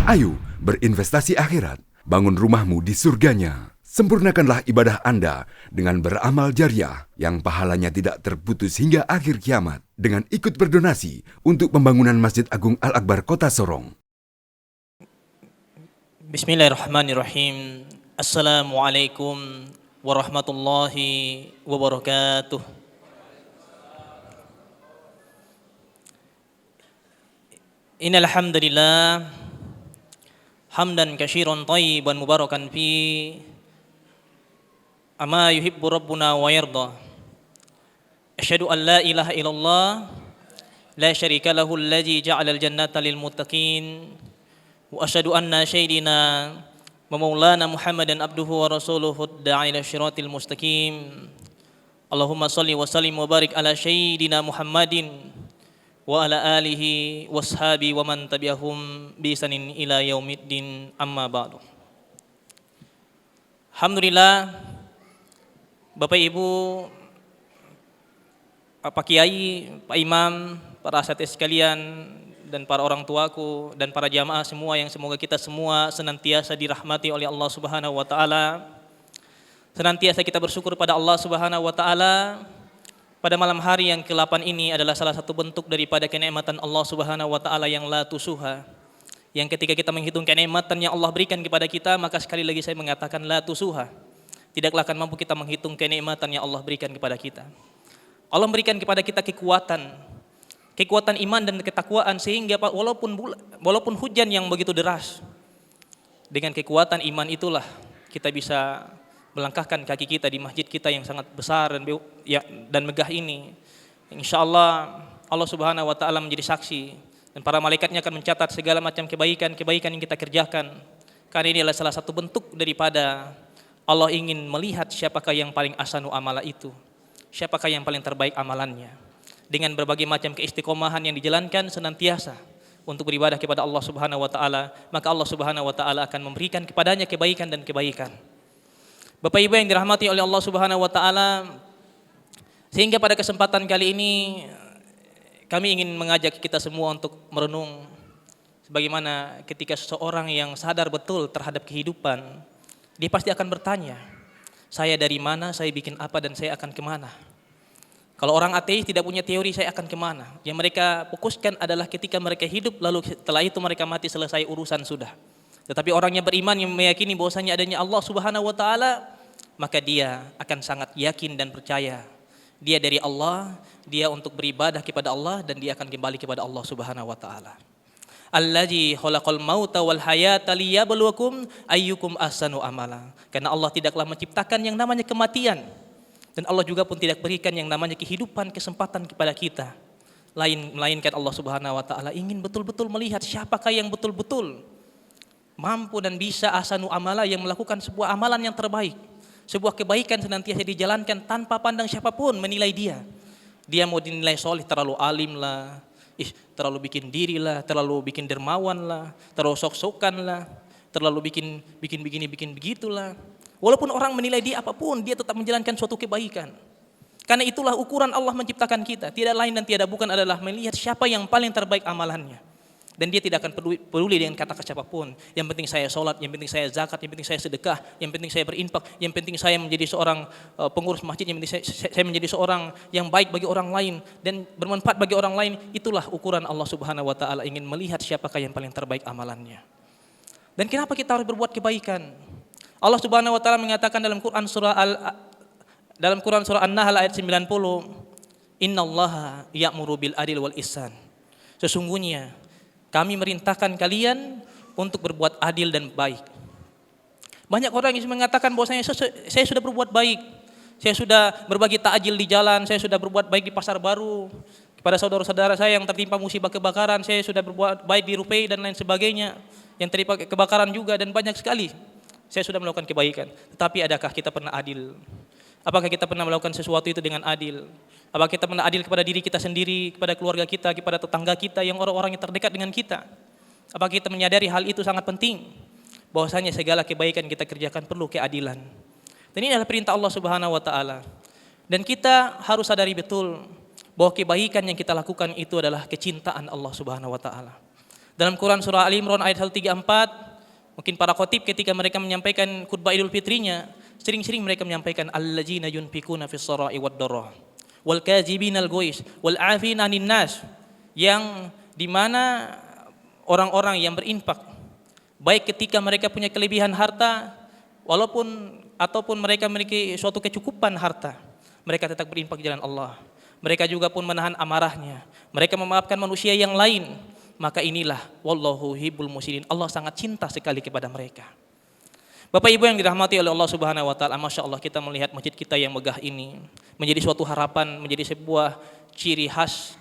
Ayo berinvestasi akhirat, bangun rumahmu di surganya. Sempurnakanlah ibadah Anda dengan beramal jariah yang pahalanya tidak terputus hingga akhir kiamat dengan ikut berdonasi untuk pembangunan Masjid Agung Al-Akbar Kota Sorong. Bismillahirrahmanirrahim. Assalamualaikum warahmatullahi wabarakatuh. Innal hamdalillah hamdan katsiran thayyiban mubarakan fi ama yuhibbu rabbuna wa yarda. Asyhadu an la ilaha illallah la syarika lahu alladzi ja'alal jannata lil muttaqin wa asyhadu anna sayyidina wa maulana Muhammadan abduhu wa rasuluhu da'a ila syiratil mustaqim. Allahumma shalli wa sallim wa barik ala sayyidina Muhammadin wa ala alihi washabi wa man tabi'ahum bi ihsanin ila yaumiddin, amma ba'du. Alhamdulillah, Bapak Ibu, Pak Kiai, Pak Imam, para asatidz sekalian, dan para orang tuaku dan para jamaah semua yang semoga kita semua senantiasa dirahmati oleh Allah Subhanahu wa taala. Senantiasa kita bersyukur pada Allah Subhanahu wa taala. Pada malam hari yang ke-8 ini adalah salah satu bentuk daripada kenikmatan Allah Subhanahu wa taala yang la tusuha. Yang ketika kita menghitung kenikmatan yang Allah berikan kepada kita, maka sekali lagi saya mengatakan la tusuha. Tidaklah akan mampu kita menghitung kenikmatan yang Allah berikan kepada kita. Allah memberikan kepada kita kekuatan iman dan ketakwaan, sehingga walaupun hujan yang begitu deras, dengan kekuatan iman itulah kita bisa melangkahkan kaki kita di masjid kita yang sangat besar dan megah ini. Insyaallah Allah Subhanahu wa taala menjadi saksi dan para malaikatnya akan mencatat segala macam kebaikan yang kita kerjakan. Karena ini adalah salah satu bentuk daripada Allah ingin melihat siapakah yang paling ahsanu amala itu, siapakah yang paling terbaik amalannya. Dengan berbagai macam keistiqomahan yang dijalankan senantiasa untuk beribadah kepada Allah Subhanahu wa taala, maka Allah Subhanahu wa taala akan memberikan kepadanya kebaikan dan kebaikan. Bapak Ibu yang dirahmati oleh Allah Subhanahu wa taala, sehingga pada kesempatan kali ini kami ingin mengajak kita semua untuk merenung sebagaimana ketika seseorang yang sadar betul terhadap kehidupan, dia pasti akan bertanya, saya dari mana, saya bikin apa, dan saya akan kemana. Kalau orang ateis tidak punya teori saya akan kemana. Yang mereka fokuskan adalah ketika mereka hidup, lalu setelah itu mereka mati, selesai urusan sudah. Tetapi orang yang beriman yang meyakini bahwasanya adanya Allah Subhanahu wa taala, maka dia akan sangat yakin dan percaya dia dari Allah, dia untuk beribadah kepada Allah, dan dia akan kembali kepada Allah Subhanahu wa taala. Allazi khalaqal mauta wal hayata liyabluwakum ayyukum ahsanu amala. Karena Allah tidaklah menciptakan yang namanya kematian, dan Allah juga pun tidak berikan yang namanya kehidupan, kesempatan kepada kita. Melainkan Allah Subhanahu wa taala ingin betul-betul melihat siapakah yang betul-betul mampu dan bisa ahsanu amala, yang melakukan sebuah amalan yang terbaik. Sebuah kebaikan senantiasa dijalankan tanpa pandang siapapun menilai dia. Dia mau dinilai soleh, terlalu alim lah, terlalu bikin diri lah, terlalu bikin dermawan lah, terlalu sok-sokan lah, terlalu bikin begini, bikin begitulah. Walaupun orang menilai dia apapun, dia tetap menjalankan suatu kebaikan. Karena itulah ukuran Allah menciptakan kita. Tidak lain dan tiada bukan adalah melihat siapa yang paling terbaik amalannya. Dan dia tidak akan peduli dengan kata siapapun. Yang penting saya sholat, yang penting saya zakat, yang penting saya sedekah, yang penting saya berinfak, yang penting saya menjadi seorang pengurus masjid, yang penting saya menjadi seorang yang baik bagi orang lain dan bermanfaat bagi orang lain. Itulah ukuran Allah Subhanahu wa taala ingin melihat siapakah yang paling terbaik amalannya. Dan kenapa kita harus berbuat kebaikan? Allah Subhanahu wa taala mengatakan dalam Quran surah An-Nahl ayat 90, "Innallaha ya'muru bil adli wal ihsan." Sesungguhnya kami merintahkan kalian untuk berbuat adil dan baik. Banyak orang yang mengatakan bahwasanya saya sudah berbuat baik. Saya sudah berbagi takjil di jalan, saya sudah berbuat baik di pasar baru. Kepada saudara-saudara saya yang tertimpa musibah kebakaran, saya sudah berbuat baik di Rupai dan lain sebagainya. Yang tertimpa kebakaran juga, dan banyak sekali saya sudah melakukan kebaikan. Tetapi adakah kita pernah adil? Apakah kita pernah melakukan sesuatu itu dengan adil? Apakah kita pernah adil kepada diri kita sendiri, kepada keluarga kita, kepada tetangga kita, yang orang-orang yang terdekat dengan kita? Apakah kita menyadari hal itu sangat penting? Bahwasanya segala kebaikan kita kerjakan perlu keadilan. Dan ini adalah perintah Allah Subhanahu wa taala. Dan kita harus sadari betul bahwa kebaikan yang kita lakukan itu adalah kecintaan Allah Subhanahu wa taala. Dalam Quran surah Ali Imran ayat 134, mungkin para khotib ketika mereka menyampaikan khutbah Idul Fitrinya, sering-sering mereka menyampaikan alladzina yunfikuna fis sarai wad dharra wal kazibinal ghais wal 'afina 'anil nas, yang di mana orang-orang yang berinfak baik ketika mereka punya kelebihan harta ataupun mereka memiliki suatu kecukupan harta, mereka tetap berinfak di jalan Allah. Mereka juga pun menahan amarahnya, mereka memaafkan manusia yang lain. Maka inilah wallahu hibbul muhsinin, Allah sangat cinta sekali kepada mereka. Bapak Ibu yang dirahmati oleh Allah Subhanahu wa taala, Masya Allah kita melihat masjid kita yang megah ini menjadi suatu harapan, menjadi sebuah ciri khas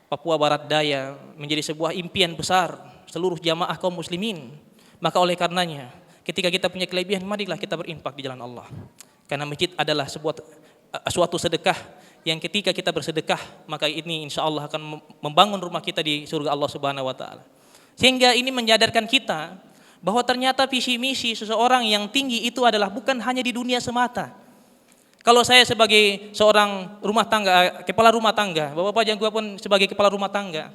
Papua Barat Daya, menjadi sebuah impian besar seluruh jamaah kaum muslimin. Maka oleh karenanya ketika kita punya kelebihan, marilah kita berinfak di jalan Allah. Karena masjid adalah suatu sedekah yang ketika kita bersedekah, maka ini insya Allah akan membangun rumah kita di surga Allah Subhanahu wa taala. Sehingga ini menyadarkan kita bahwa ternyata visi misi seseorang yang tinggi itu adalah bukan hanya di dunia semata. Kalau saya sebagai seorang kepala rumah tangga, Bapak-bapak yang gue pun sebagai kepala rumah tangga,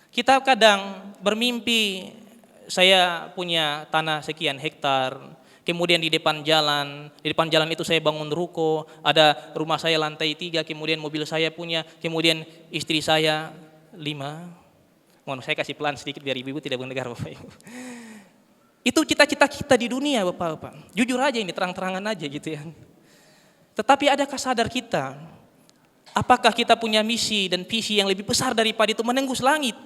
kita kadang bermimpi saya punya tanah sekian hektar, kemudian di depan jalan itu saya bangun ruko, ada rumah saya lantai 3, kemudian mobil saya punya, kemudian istri saya 5. Mohon saya kasih pelan sedikit biar ibu-ibu tidak mendengar Bapak Ibu. Itu cita-cita kita di dunia Bapak-bapak. Jujur aja ini, terang-terangan aja gitu ya. Tetapi adakah sadar kita, apakah kita punya misi dan visi yang lebih besar daripada itu, menembus langit?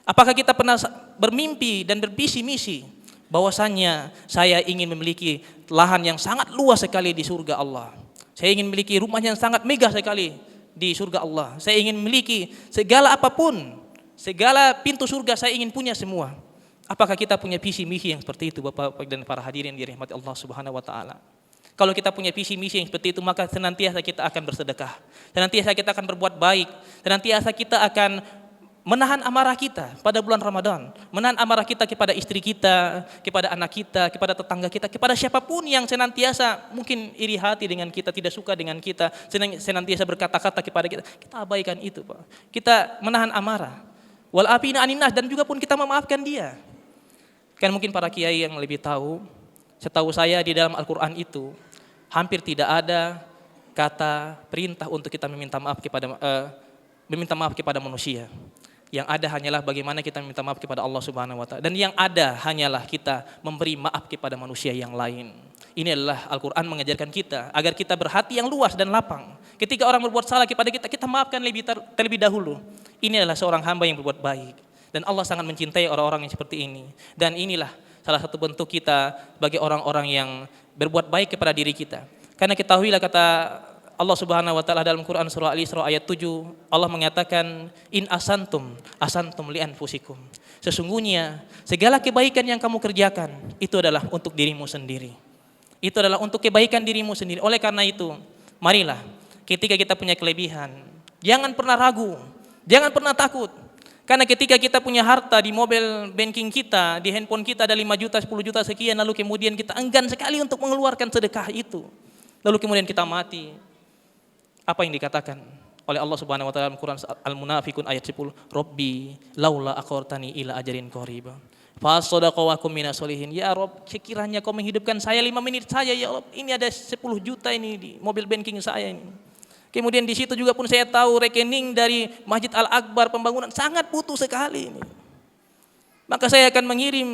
Apakah kita pernah bermimpi dan bervisi misi bahwasannya saya ingin memiliki lahan yang sangat luas sekali di surga Allah. Saya ingin memiliki rumah yang sangat megah sekali di surga Allah. Saya ingin memiliki segala apapun, segala pintu surga saya ingin punya semua. Apakah kita punya visi misi yang seperti itu Bapak dan para hadirin dirahmati Allah Subhanahu wa taala? Kalau kita punya visi misi yang seperti itu, maka senantiasa kita akan bersedekah. Senantiasa kita akan berbuat baik. Senantiasa kita akan menahan amarah kita pada bulan Ramadan, menahan amarah kita kepada istri kita, kepada anak kita, kepada tetangga kita, kepada siapapun yang senantiasa mungkin iri hati dengan kita, tidak suka dengan kita, senantiasa berkata-kata kepada kita. Kita abaikan itu, Pak. Kita menahan amarah. Wal afina 'anin nas, dan juga pun kita memaafkan dia. Kan mungkin para kiai yang lebih tahu, setahu saya di dalam Al-Qur'an itu hampir tidak ada kata perintah untuk kita meminta maaf kepada manusia. Yang ada hanyalah bagaimana kita meminta maaf kepada Allah Subhanahu wa taala, dan yang ada hanyalah kita memberi maaf kepada manusia yang lain. Ini adalah Al-Qur'an mengajarkan kita agar kita berhati yang luas dan lapang. Ketika orang berbuat salah kepada kita, kita maafkan terlebih dahulu. Ini adalah seorang hamba yang berbuat baik, dan Allah sangat mencintai orang-orang yang seperti ini. Dan inilah salah satu bentuk kita bagi orang-orang yang berbuat baik kepada diri kita. Karena ketahuilah kata Allah Subhanahu wa taala dalam Quran surah Al-Isra ayat 7, Allah mengatakan in asantum li anfusikum. Sesungguhnya segala kebaikan yang kamu kerjakan itu adalah untuk dirimu sendiri. Itu adalah untuk kebaikan dirimu sendiri. Oleh karena itu, marilah ketika kita punya kelebihan, jangan pernah ragu, jangan pernah takut. Karena ketika kita punya harta di mobile banking kita, di handphone kita ada 5 juta, 10 juta sekian, lalu kemudian kita enggan sekali untuk mengeluarkan sedekah itu. Lalu kemudian kita mati. Apa yang dikatakan oleh Allah Subhanahu wa taala dalam Quran Al-Munafiqun ayat 10, Rabbi laula akhartani ila ajalin qarib fa sadaqu wa kum minas solihin. Ya Rabb, sekiranya kau menghidupkan saya 5 menit saja ya Rabb, ini ada 10 juta ini di mobil banking saya ini. Kemudian di situ juga pun saya tahu rekening dari Masjid Al-Akbar pembangunan sangat butuh sekali ini. Maka saya akan mengirim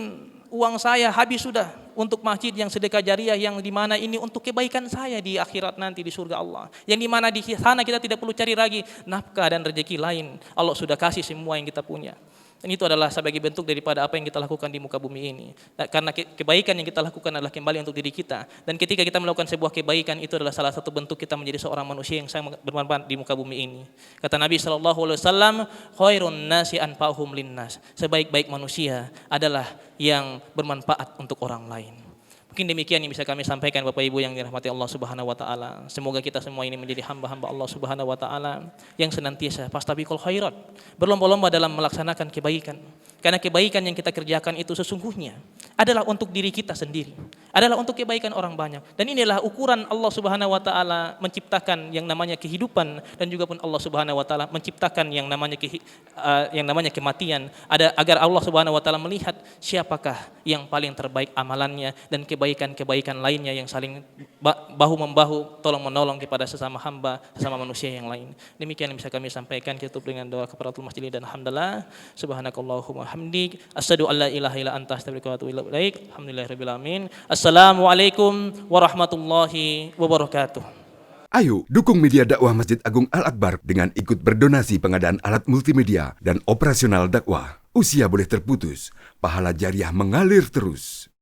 uang saya habis sudah untuk masjid yang sedekah jariah, yang di mana ini untuk kebaikan saya di akhirat nanti di surga Allah. Yang di mana di sana kita tidak perlu cari lagi nafkah dan rezeki lain. Allah sudah kasih semua yang kita punya. Dan itu adalah sebagai bentuk daripada apa yang kita lakukan di muka bumi ini. Karena kebaikan yang kita lakukan adalah kembali untuk diri kita. Dan ketika kita melakukan sebuah kebaikan, itu adalah salah satu bentuk kita menjadi seorang manusia yang sangat bermanfaat di muka bumi ini. Kata Nabi SAW, khairun nasi anfa'uhum linnas. Sebaik-baik manusia adalah yang bermanfaat untuk orang lain. Mungkin demikian yang bisa kami sampaikan Bapak Ibu yang dirahmati Allah Subhanahu wa taala. Semoga kita semua ini menjadi hamba-hamba Allah Subhanahu wa taala yang senantiasa fastabiqul khairat, berlomba-lomba dalam melaksanakan kebaikan. Karena kebaikan yang kita kerjakan itu sesungguhnya adalah untuk diri kita sendiri, adalah untuk kebaikan orang banyak. Dan inilah ukuran Allah Subhanahu wa taala menciptakan yang namanya kehidupan, dan juga pun Allah Subhanahu wa taala menciptakan yang namanya kematian, ada agar Allah Subhanahu wa taala melihat siapakah yang paling terbaik amalannya dan kebaikan-kebaikan lainnya yang saling bahu membahu tolong menolong kepada sesama hamba, sesama manusia yang lain. Demikian yang bisa kami sampaikan. Kita tutup dengan doa kafaratul masjid dan hamdalah. Subhanakallahumma hamdik asyhadu an la ilaha illa anta astaghfiruka wa atubu ilaik. Alhamdulillahirabbil alamin. Assalamualaikum warahmatullahi wabarakatuh. Ayo dukung media dakwah Masjid Agung Al-Akbar dengan ikut berdonasi pengadaan alat multimedia dan operasional dakwah. Usia boleh terputus, pahala jariah mengalir terus.